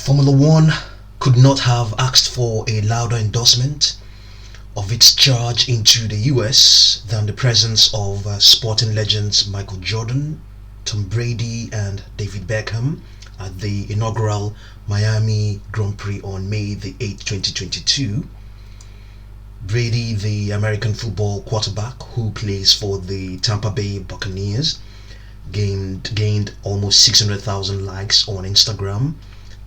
Formula One could not have asked for a louder endorsement of its charge into the US than the presence of sporting legends Michael Jordan, Tom Brady, and David Beckham at the inaugural Miami Grand Prix on May the 8th, 2022. Brady, the American football quarterback who plays for the Tampa Bay Buccaneers, gained almost 600,000 likes on Instagram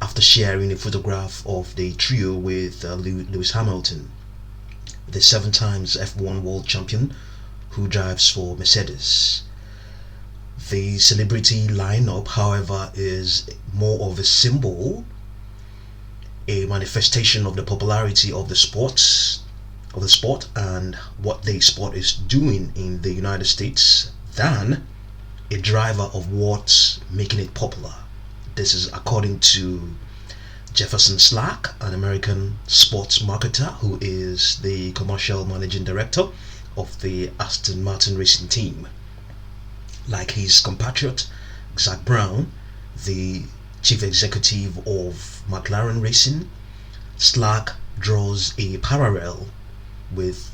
after sharing a photograph of the trio with Lewis Hamilton, the 7 times F1 world champion who drives for Mercedes. The celebrity lineup, however, is more of a symbol, a manifestation of the popularity of the sport and what the sport is doing in the United States than a driver of what's making it popular. This is according to Jefferson Slack, an American sports marketer who is the commercial managing director of the Aston Martin racing team. Like his compatriot Zak Brown, the chief executive of McLaren Racing, Slack draws a parallel with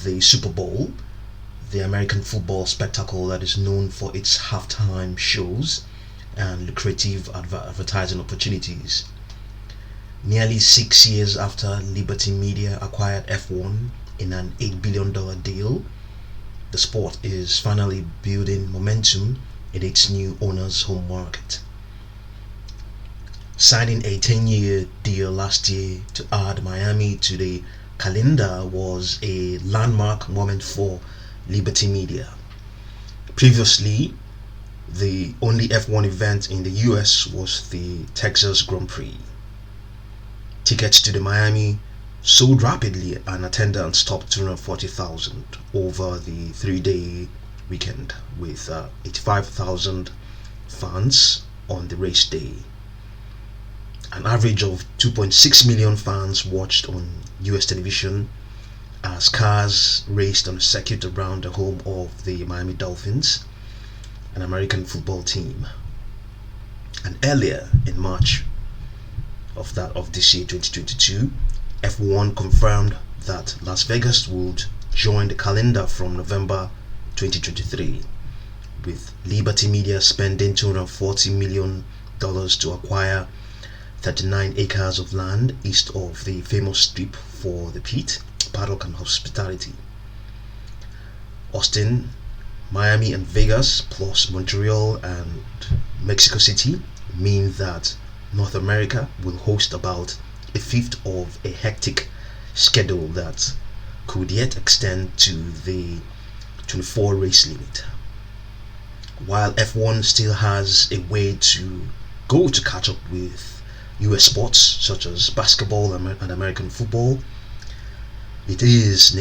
the Super Bowl, the American football spectacle that is known for its halftime shows and lucrative advertising opportunities. Nearly 6 years after Liberty Media acquired F1 in an $8 billion deal, the sport is finally building momentum in its new owner's home market. Signing a 10-year deal last year to add Miami to the calendar was a landmark moment for Liberty Media. Previously, the only F1 event in the US was the Texas Grand Prix. Tickets to the Miami sold rapidly and attendance topped 240,000 over the 3-day weekend, with 85,000 fans on the race day. An average of 2.6 million fans watched on US television as cars raced on a circuit around the home of the Miami Dolphins, an American football team. And earlier in March of this year, 2022, F1 confirmed that Las Vegas would join the calendar from November 2023, with Liberty Media spending $240 million to acquire 39 acres of land east of the famous strip for the pit, paddock and hospitality. Austin, Miami and Vegas, plus Montreal and Mexico City, mean that North America will host about a fifth of a hectic schedule that could yet extend to the 24 race limit. While F1 still has a way to go to catch up with US sports such as basketball and American football, its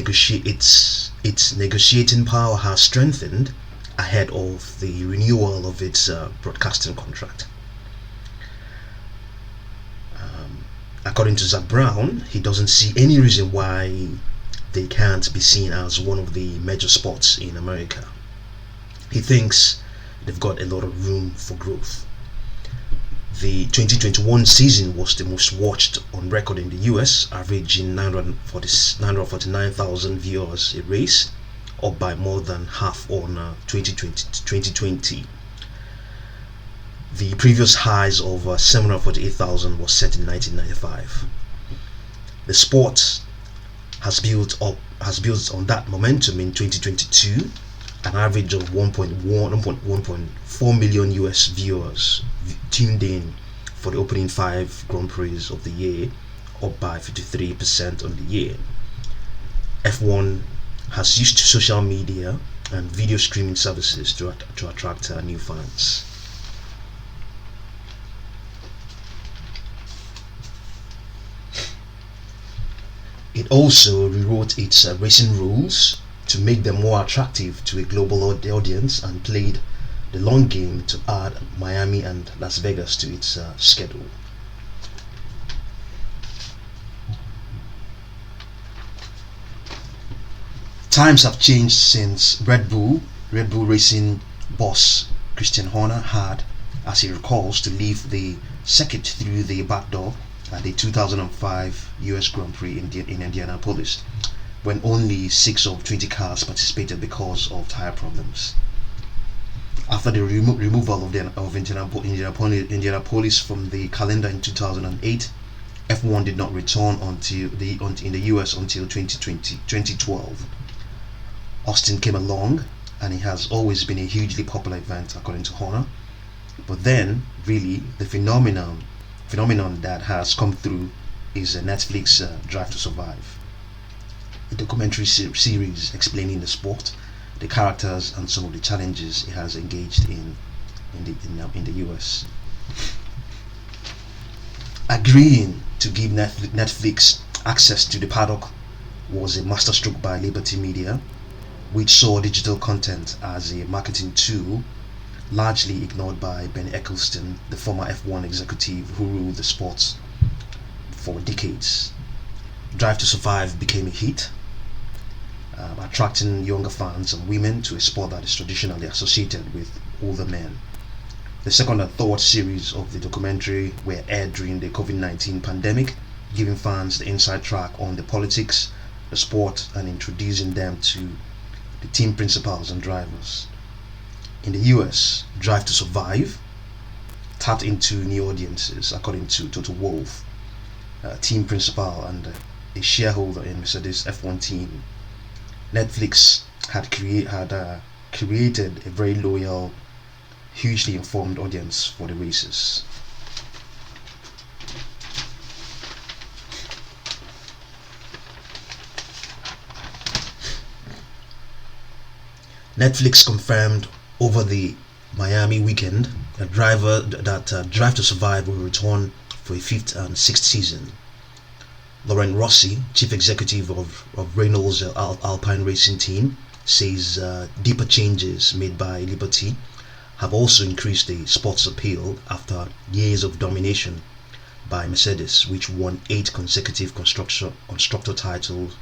negotiating power has strengthened ahead of the renewal of its broadcasting contract. According to Zak Brown, he doesn't see any reason why they can't be seen as one of the major sports in America. He thinks they've got a lot of room for growth. The 2021 season was the most watched on record in the US, averaging 949,000 viewers a race, up by more than half on 2020. The previous highs of 748,000 was set in 1995. The sport has built on that momentum in 2022. An average of 1.4 million US viewers tuned in for the opening 5 Grand Prix of the year, up by 53% on the year. F1 has used social media and video streaming services to attract new fans. It also rewrote its racing rules to make them more attractive to a global audience and played the long game to add Miami and Las Vegas to its schedule. Times have changed since Red Bull Racing boss Christian Horner had, as he recalls, to leave the circuit through the back door at the 2005 US Grand Prix in Indianapolis, when only 6 of 20 cars participated because of tire problems. After the removal of Indianapolis from the calendar in 2008, F1 did not return in the US until 2012. Austin came along, and it has always been a hugely popular event according to Horner. But then, really, the phenomenon that has come through is a Netflix Drive to Survive, a documentary series explaining the sport, the characters, and some of the challenges it has engaged in the US. Agreeing to give Netflix access to the paddock was a masterstroke by Liberty Media, which saw digital content as a marketing tool, largely ignored by Ben Eccleston, the former F1 executive who ruled the sport for decades. Drive to Survive became a hit, attracting younger fans and women to a sport that is traditionally associated with older men. The second and third series of the documentary were aired during the COVID-19 pandemic, giving fans the inside track on the politics, the sport, and introducing them to the team principals and drivers. In the US, Drive to Survive tapped into new audiences, according to Toto Wolff, team principal and a shareholder in Mercedes F1 team. Netflix had created a very loyal, hugely informed audience for the races. Netflix confirmed over the Miami weekend that Drive to Survive will return for a 5th and 6th season. Laurent Rossi, chief executive of Renault's Alpine Racing team, says deeper changes made by Liberty have also increased the sport's appeal after years of domination by Mercedes, which won 8 consecutive constructor titles.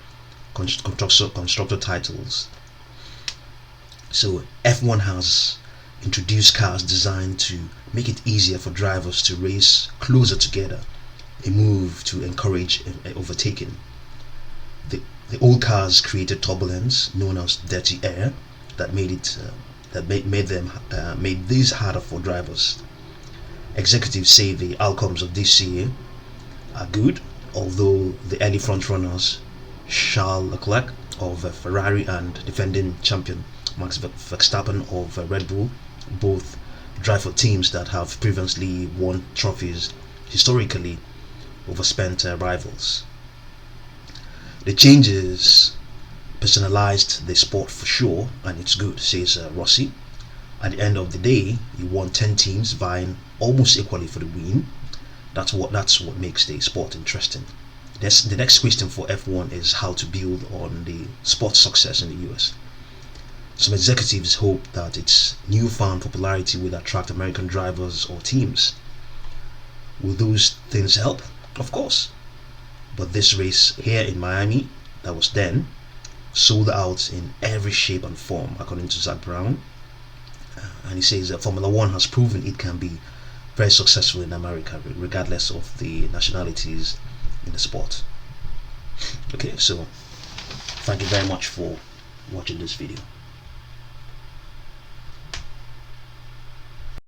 So F1 has introduced cars designed to make it easier for drivers to race closer together, a move to encourage overtaking. The old cars created turbulence known as dirty air that made these harder for drivers. Executives say the outcomes of this year are good, although the early frontrunners, Charles Leclerc of Ferrari and defending champion Max Verstappen of Red Bull, both drive for teams that have previously won trophies historically overspent rivals. The changes personalized the sport for sure, and it's good, says Rossi. At the end of the day, you want 10 teams vying almost equally for the win. That's what makes the sport interesting. The next question for F1 is how to build on the sport's success in the US. Some executives hope that its newfound popularity will attract American drivers or teams. Will those things help? Of course. But this race here in Miami, that was then, sold out in every shape and form, according to Zach Brown. And he says that Formula One has proven it can be very successful in America, regardless of the nationalities in the sport. Okay, so thank you very much for watching this video.